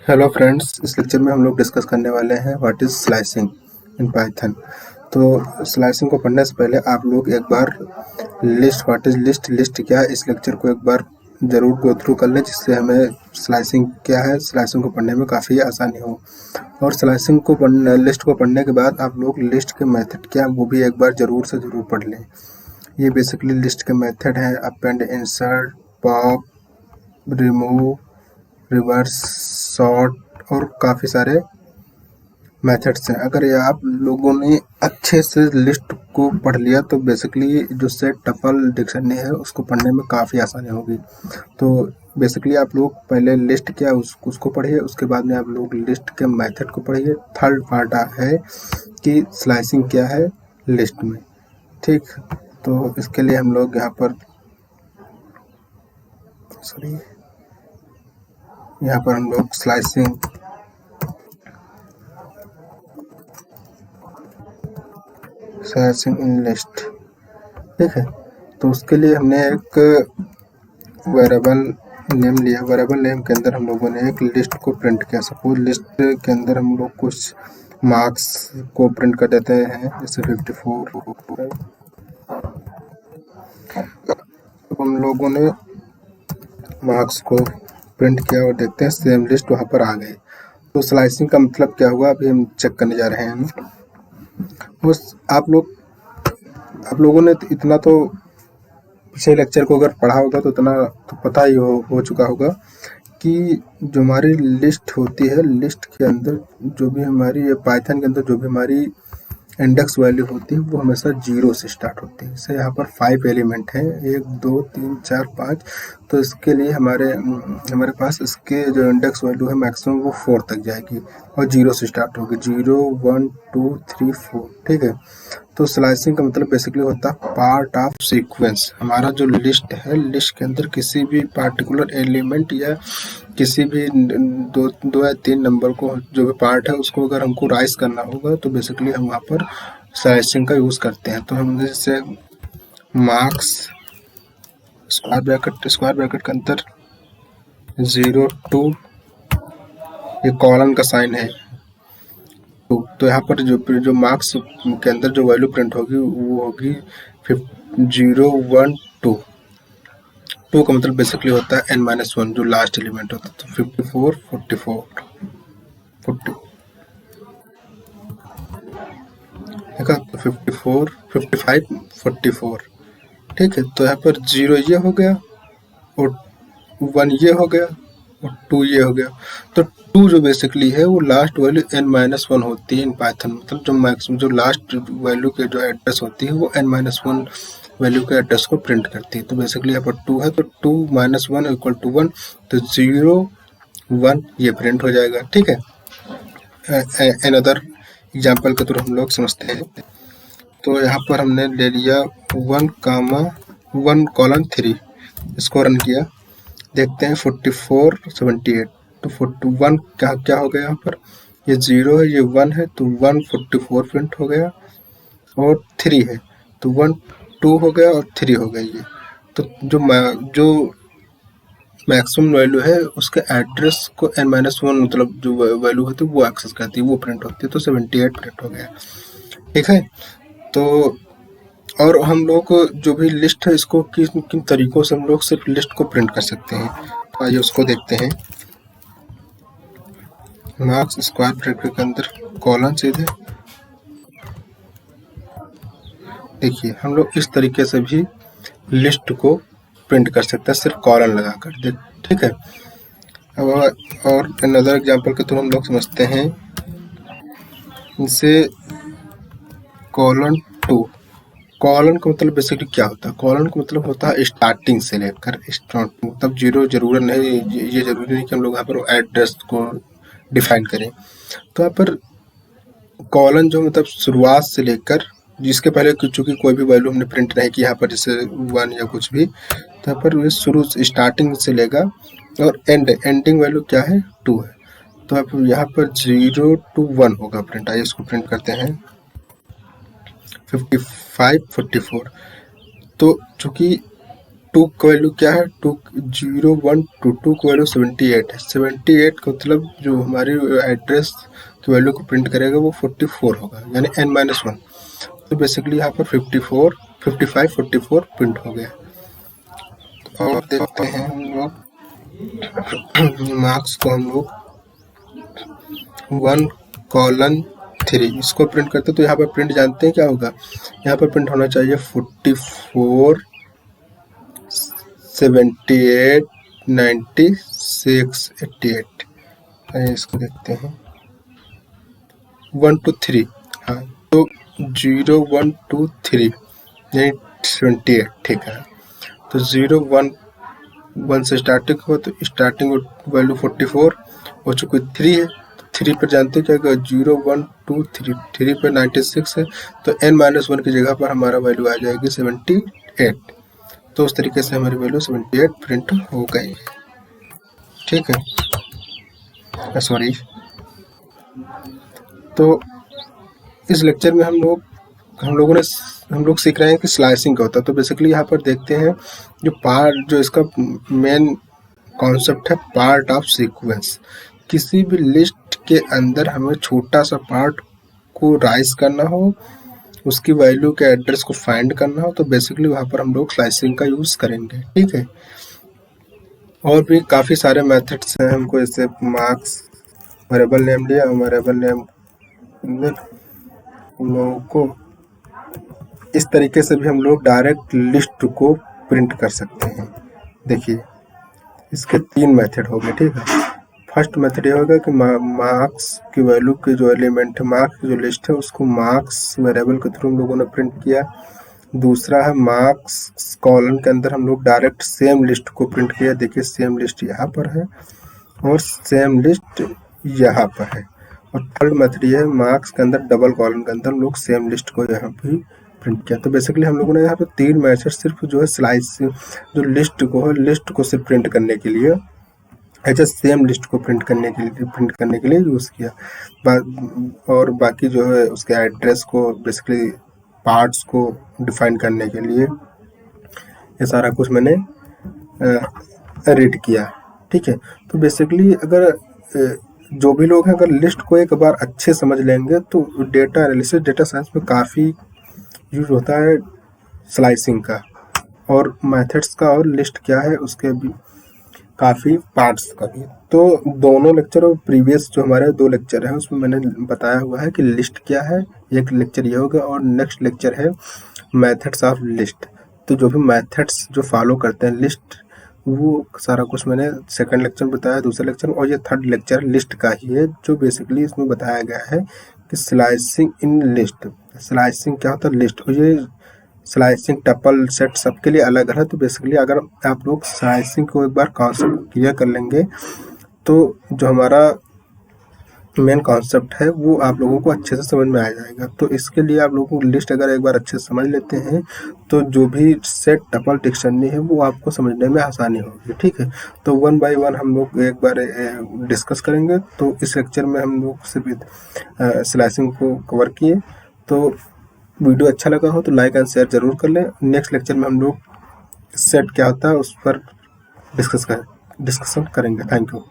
Hello friends, इस lecture में हम लोग डिस्कस करने वाले हैं what is slicing in Python. तो स्लाइसिंग को पढ़ने से पहले आप लोग एक बार लिस्ट व्हाट इज़ लिस्ट क्या है इस लेक्चर को एक बार ज़रूर गो थ्रू कर लें, जिससे हमें स्लाइसिंग क्या है स्लाइसिंग को पढ़ने में काफ़ी आसानी हो। और स्लाइसिंग को पढ़ने लिस्ट को पढ़ने के बाद आप लोग लिस्ट के मेथड क्या वो भी एक बार ज़रूर से ज़रूर पढ़ लें। ये बेसिकली लिस्ट के मेथड हैं append, insert, pop, remove, reverse, sort और काफ़ी सारे मेथड्स हैं। अगर ये आप लोगों ने अच्छे से लिस्ट को पढ़ लिया तो बेसिकली जो सेट टपल डिक्शनरी है उसको पढ़ने में काफ़ी आसानी होगी। तो बेसिकली आप लोग पहले लिस्ट क्या उसको पढ़िए, उसके बाद में आप लोग लिस्ट के मेथड को पढ़िए। थर्ड पार्ट है कि स्लाइसिंग क्या है लिस्ट में, ठीक। तो इसके लिए हम लोग यहाँ पर हम लोग स्लाइसिंग इन लिस्ट, ठीक है। तो उसके लिए हमने एक वेरिएबल नेम लिया। वेरिएबल नेम के अंदर हम लोगों ने एक लिस्ट को प्रिंट किया। सपोज लिस्ट के अंदर हम लोग कुछ मार्क्स को प्रिंट कर देते हैं, जैसे 54। तो हम लोगों ने मार्क्स को प्रिंट किया और देखते हैं सेम लिस्ट वहाँ पर आ गई। तो स्लाइसिंग का मतलब क्या हुआ अभी हम चेक करने जा रहे हैं। बस आप लोगों ने इतना तो पिछले लेक्चर को अगर पढ़ा होगा तो इतना तो पता ही हो चुका होगा कि जो हमारी लिस्ट होती है, लिस्ट के अंदर जो भी हमारी पाइथन के अंदर जो भी हमारी इंडेक्स वैल्यू होती है वो हमेशा 0 से स्टार्ट होती है। जैसे यहाँ पर 5 एलिमेंट हैं, 1 2 3 4 5। तो इसके लिए हमारे पास इसके जो इंडेक्स वैल्यू है मैक्सिमम वो 4 तक जाएगी और 0 से स्टार्ट होगी, 0 1 2 3 4, ठीक है। तो स्लाइसिंग का मतलब बेसिकली होता है पार्ट ऑफ सीक्वेंस। हमारा जो लिस्ट है, लिस्ट के अंदर किसी भी पार्टिकुलर एलिमेंट या किसी भी दो या तीन नंबर को जो भी पार्ट है उसको अगर हमको राइज करना होगा तो बेसिकली हम वहाँ पर स्लाइसिंग का यूज़ करते हैं। तो हम जैसे मार्क्स स्क्वायर ब्रैकेट के अंदर 0 2, ये कॉलन का साइन है। तो यहाँ पर जो मार्क्स के अंदर जो वैल्यू प्रिंट होगी वो होगी 0 1 2। 2 का मतलब बेसिकली होता है n-1 जो लास्ट एलिमेंट होता है। तो 54 44 40, देखा, तो 54 55 44, ठीक है। तो यहाँ पर 0 ये हो गया और 1 ये हो गया और 2 ये हो गया। तो 2 जो बेसिकली है वो लास्ट वैल्यू n-1 होती है इन पाइथन। मतलब जो मैक्सिमम जो लास्ट वैल्यू के जो एड्रेस होती है वो n-1 वैल्यू के एड्रेस को प्रिंट करती है। तो बेसिकली यहाँ पर 2 है तो 2 - 1 इक्वल टू 1, तो 0 1 ये प्रिंट हो जाएगा, ठीक है। अनदर एग्जाम्पल के थ्रू हम लोग समझते हैं। तो यहाँ पर हमने ले लिया 1,1:3, इसको रन किया, देखते हैं 44 78। तो 41 क्या हो गया, यहाँ पर ये 0 है ये 1 है तो 144 प्रिंट हो गया और 3 है तो 1 2 हो गया और 3 हो गया ये। तो जो मैक्सिमम वैल्यू है उसके एड्रेस को n-1 मतलब जो वैल्यू होती है वो एक्सेस करती है, वो प्रिंट होती है। तो 78 प्रिंट हो गया, ठीक है। तो और हम लोग जो भी लिस्ट है इसको किन किन तरीकों से हम लोग सिर्फ लिस्ट को प्रिंट कर सकते हैं, आइए उसको देखते हैं। मार्क्स स्क्वायर ब्रैकेट के अंदर कॉलन सीधे, देखिए हम लोग इस तरीके से भी लिस्ट को प्रिंट कर सकते हैं सिर्फ कॉलन लगाकर, ठीक है। अब और अनदर एग्जांपल के थ्रू हम लोग समझते हैं, जैसे कॉलन 2। कॉलन का मतलब बेसिकली क्या होता है, कॉलन का मतलब होता है स्टार्टिंग से लेकर मतलब 0 जरूरत नहीं, ये जरूरी नहीं कि हम लोग यहाँ पर एड्रेस को डिफाइन करें। तो यहाँ पर कॉलन जो मतलब शुरुआत से लेकर, जिसके पहले चूंकि कोई भी वैल्यू हमने प्रिंट नहीं की यहाँ पर, जैसे 1 या कुछ भी, तो यहाँ पर शुरू स्टार्टिंग से लेगा और एंडिंग वैल्यू क्या है 2 है। तो अब यहाँ पर 0 to 1 होगा प्रिंट। आइए इसको प्रिंट करते हैं 55 44। तो चूंकि 2 का वैल्यू क्या है, 20122 का वैल्यू 78 है। 78 का मतलब जो हमारी एड्रेस की वैल्यू को प्रिंट करेगा वो 44 होगा, यानी n-1। तो बेसिकली यहाँ पर 54, 55, 44 प्रिंट हो गया। तो और देखते हैं हम लोग मार्क्स को, हम लोग 1:3 इसको प्रिंट करते तो यहाँ पर प्रिंट जानते हैं क्या होगा, यहाँ पर प्रिंट होना चाहिए 44, 78, 96, 88। इसको देखते हैं 1 to 3, हाँ तो 0, 1, 2, 3 यानी 78, ठीक है। तो 0, 1 से स्टार्टिंग हो तो स्टार्टिंग वैल्यू 44 हो चुकी, 3 है तो 3 पर जानते हैं क्या, 0, 1, 2, 3, 3 पर 96 है तो n-1 की जगह पर हमारा वैल्यू आ जाएगी 78। तो उस तरीके से हमारी वैल्यू 78 प्रिंट हो गई, ठीक है। सॉरी। तो इस लेक्चर में हम लोग सीख रहे हैं कि स्लाइसिंग क्या होता है। तो बेसिकली यहाँ पर देखते हैं जो इसका मेन कॉन्सेप्ट है, पार्ट ऑफ सीक्वेंस। किसी भी लिस्ट के अंदर हमें छोटा सा पार्ट को राइज करना हो, उसकी वैल्यू के एड्रेस को फाइंड करना हो, तो बेसिकली वहाँ पर हम लोग स्लाइसिंग का यूज़ करेंगे, ठीक है। और भी काफ़ी सारे मेथड्स हैं हमको, जैसे मार्क्स वेरिएबल नेम लिया, वेरिएबल नेम हम लोगों को इस तरीके से भी हम लोग डायरेक्ट लिस्ट को प्रिंट कर सकते हैं। देखिए इसके 3 मेथड हो गए, ठीक है। फर्स्ट मेथड ये होगा कि मार्क्स की वैल्यू के जो एलिमेंट है, मार्क्स की जो लिस्ट है, उसको मार्क्स वेरिएबल के थ्रू हम लोगों ने प्रिंट किया। दूसरा है मार्क्स कॉलम के अंदर हम लोग डायरेक्ट सेम लिस्ट को प्रिंट किया। देखिए सेम लिस्ट यहाँ पर है और सेम लिस्ट यहाँ पर है। और थर्ड मेथड ये है, मार्क्स के अंदर डबल कॉलम के अंदर हम लोग सेम लिस्ट को यहाँ भी प्रिंट किया। तो बेसिकली हम लोगों ने यहाँ पे 3 मेथड सिर्फ जो है स्लाइस जो लिस्ट को सिर्फ प्रिंट करने के लिए, ऐसे सेम लिस्ट को प्रिंट करने के लिए यूज़ किया। और बाकी जो है उसके एड्रेस को, बेसिकली पार्ट्स को डिफाइन करने के लिए ये सारा कुछ मैंने रीड किया, ठीक है। तो बेसिकली अगर जो भी लोग हैं अगर लिस्ट को एक बार अच्छे समझ लेंगे तो डेटा एनालिसिस, डेटा साइंस में काफ़ी यूज होता है स्लाइसिंग का और मेथड्स का, और लिस्ट क्या है उसके भी काफ़ी पार्ट्स का भी। तो दोनों लेक्चर और प्रीवियस जो हमारे 2 लेक्चर हैं उसमें मैंने बताया हुआ है कि लिस्ट क्या है। एक लेक्चर ये होगा और नेक्स्ट लेक्चर है मेथड्स ऑफ लिस्ट। तो जो भी मेथड्स जो फॉलो करते हैं लिस्ट, वो सारा कुछ मैंने सेकंड लेक्चर में बताया, दूसरे लेक्चर में। और ये थर्ड लेक्चर लिस्ट का ही है, जो बेसिकली इसमें बताया गया है कि स्लाइसिंग इन लिस्ट। स्लाइसिंग क्या होता है, लिस्ट। और ये स्लाइसिंग टपल सेट सबके लिए अलग है। तो बेसिकली अगर आप लोग स्लाइसिंग को एक बार कॉन्सेप्ट क्लियर कर लेंगे तो जो हमारा मेन कॉन्सेप्ट है वो आप लोगों को अच्छे से समझ में आ जाएगा। तो इसके लिए आप लोगों को लिस्ट अगर एक बार अच्छे से समझ लेते हैं तो जो भी सेट टपल डिक्शनरी है वो आपको समझने में आसानी होगी, ठीक है। तो 1 by 1 हम लोग एक बार डिस्कस करेंगे। तो इस लेक्चर में हम लोग सिर्फ स्लाइसिंग को कवर किए। तो वीडियो अच्छा लगा हो तो लाइक एंड शेयर जरूर कर लें। नेक्स्ट लेक्चर में हम लोग सेट क्या होता है उस पर डिस्कशन करेंगे। Thank you.